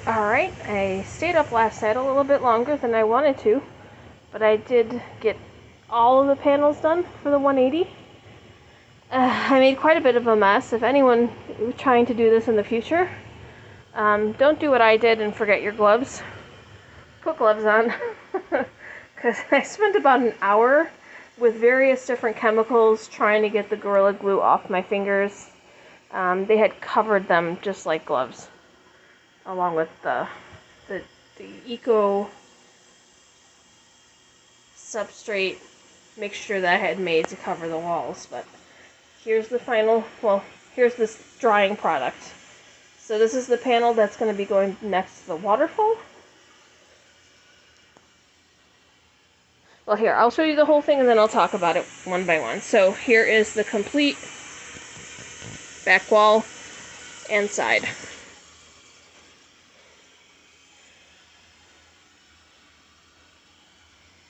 Alright, I stayed up last night a little bit longer than I wanted to, but I did get all of the panels done for the 180. I made quite a bit of a mess. If anyone is trying to do this in the future, don't do what I did and forget your gloves. Put gloves on, because I spent about an hour with various different chemicals trying to get the Gorilla Glue off my fingers. They had covered them just like gloves, along with the eco substrate mixture that I had made to cover the walls. But here's the final, well, here's this drying product. So this is the panel that's going to be going next to the waterfall. Well, here, I'll show you the whole thing and then I'll talk about it one by one. So here is the complete back wall and side.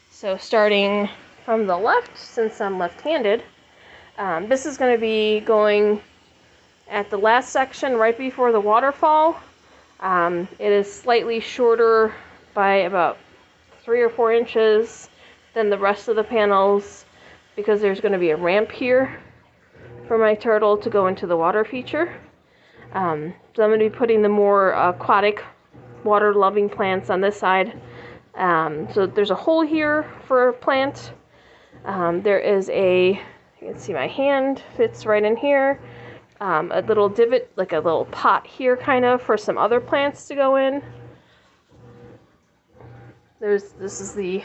So starting from the left, since I'm left-handed, this is going to be going at the last section right before the waterfall. It is slightly shorter by about 3 or 4 inches than the rest of the panels because there's going to be a ramp here for my turtle to go into the water feature. So I'm going to be putting the more aquatic, water-loving plants on this side. So there's a hole here for a plant. There is you can see my hand fits right in here. A little divot, like a little pot here kind of for some other plants to go in. This is the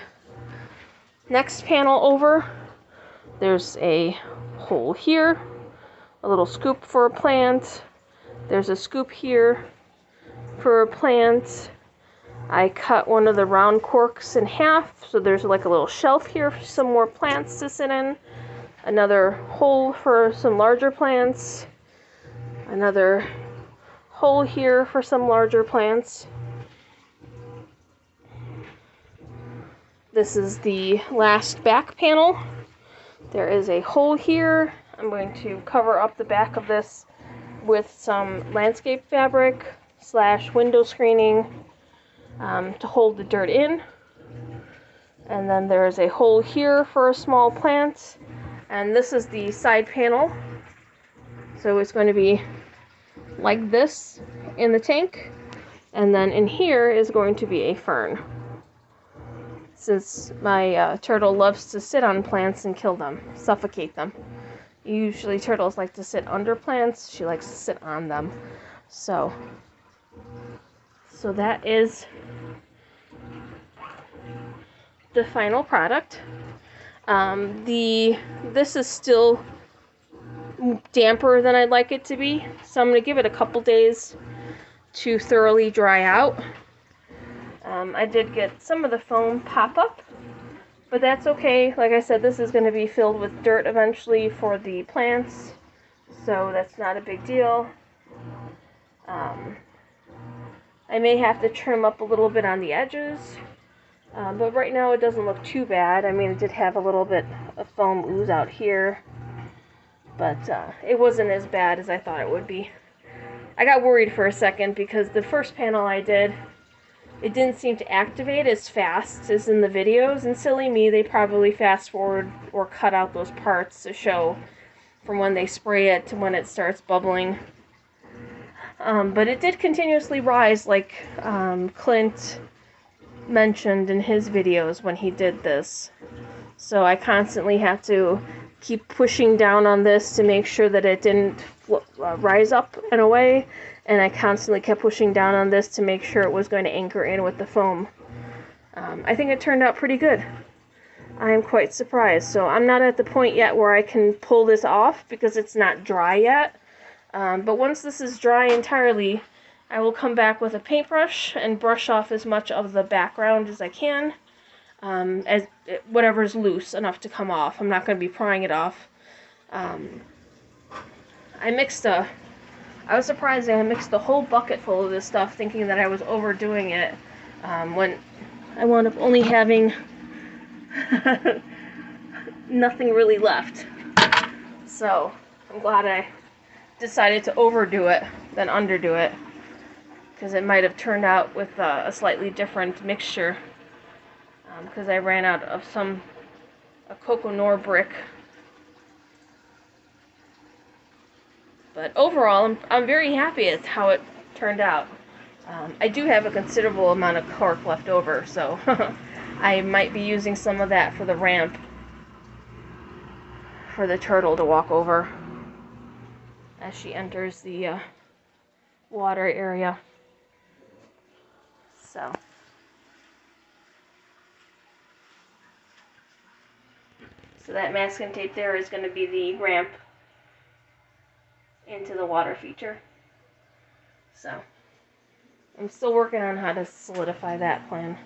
next panel over. There's a hole here, a little scoop for a plant. There's a scoop here for a plant. I cut one of the round corks in half, so there's like a little shelf here for some more plants to sit in. Another hole for some larger plants. Another hole here for some larger plants. This is the last back panel. There is a hole here. I'm going to cover up the back of this with some landscape fabric / window screening to hold the dirt in. And then there's a hole here for a small plant. And this is the side panel. So it's going to be like this in the tank. And then in here is going to be a fern. Since my turtle loves to sit on plants and kill them, suffocate them. Usually turtles like to sit under plants. She likes to sit on them. So that is the final product. This is still damper than I'd like it to be, so I'm going to give it a couple days to thoroughly dry out. I did get some of the foam pop up, but that's okay. Like I said, this is going to be filled with dirt eventually for the plants, so that's not a big deal. I may have to trim up a little bit on the edges, but right now it doesn't look too bad. I mean, it did have a little bit of foam ooze out here, but it wasn't as bad as I thought it would be. I got worried for a second because the first panel I did, it didn't seem to activate as fast as in the videos, and silly me, they probably fast forward or cut out those parts to show from when they spray it to when it starts bubbling. But it did continuously rise, like Clint mentioned in his videos when he did this. So I constantly have to keep pushing down on this to make sure that it didn't rise up and away, and I constantly kept pushing down on this to make sure it was going to anchor in with the foam. I think it turned out pretty good. I am quite surprised. So I'm not at the point yet where I can pull this off because it's not dry yet. But once this is dry entirely, I will come back with a paintbrush and brush off as much of the background as I can, as whatever's loose enough to come off. I'm not going to be prying it off. I was surprised that I mixed the whole bucket full of this stuff, thinking that I was overdoing it, when I wound up only having nothing really left. So I'm glad I decided to overdo it than underdo it. because it might have turned out with a slightly different mixture, because I ran out of a coconut brick. But overall, I'm very happy with how it turned out. I do have a considerable amount of cork left over, so I might be using some of that for the ramp for the turtle to walk over as she enters the water area. So that masking tape there is going to be the ramp into the water feature. So I'm still working on how to solidify that plan.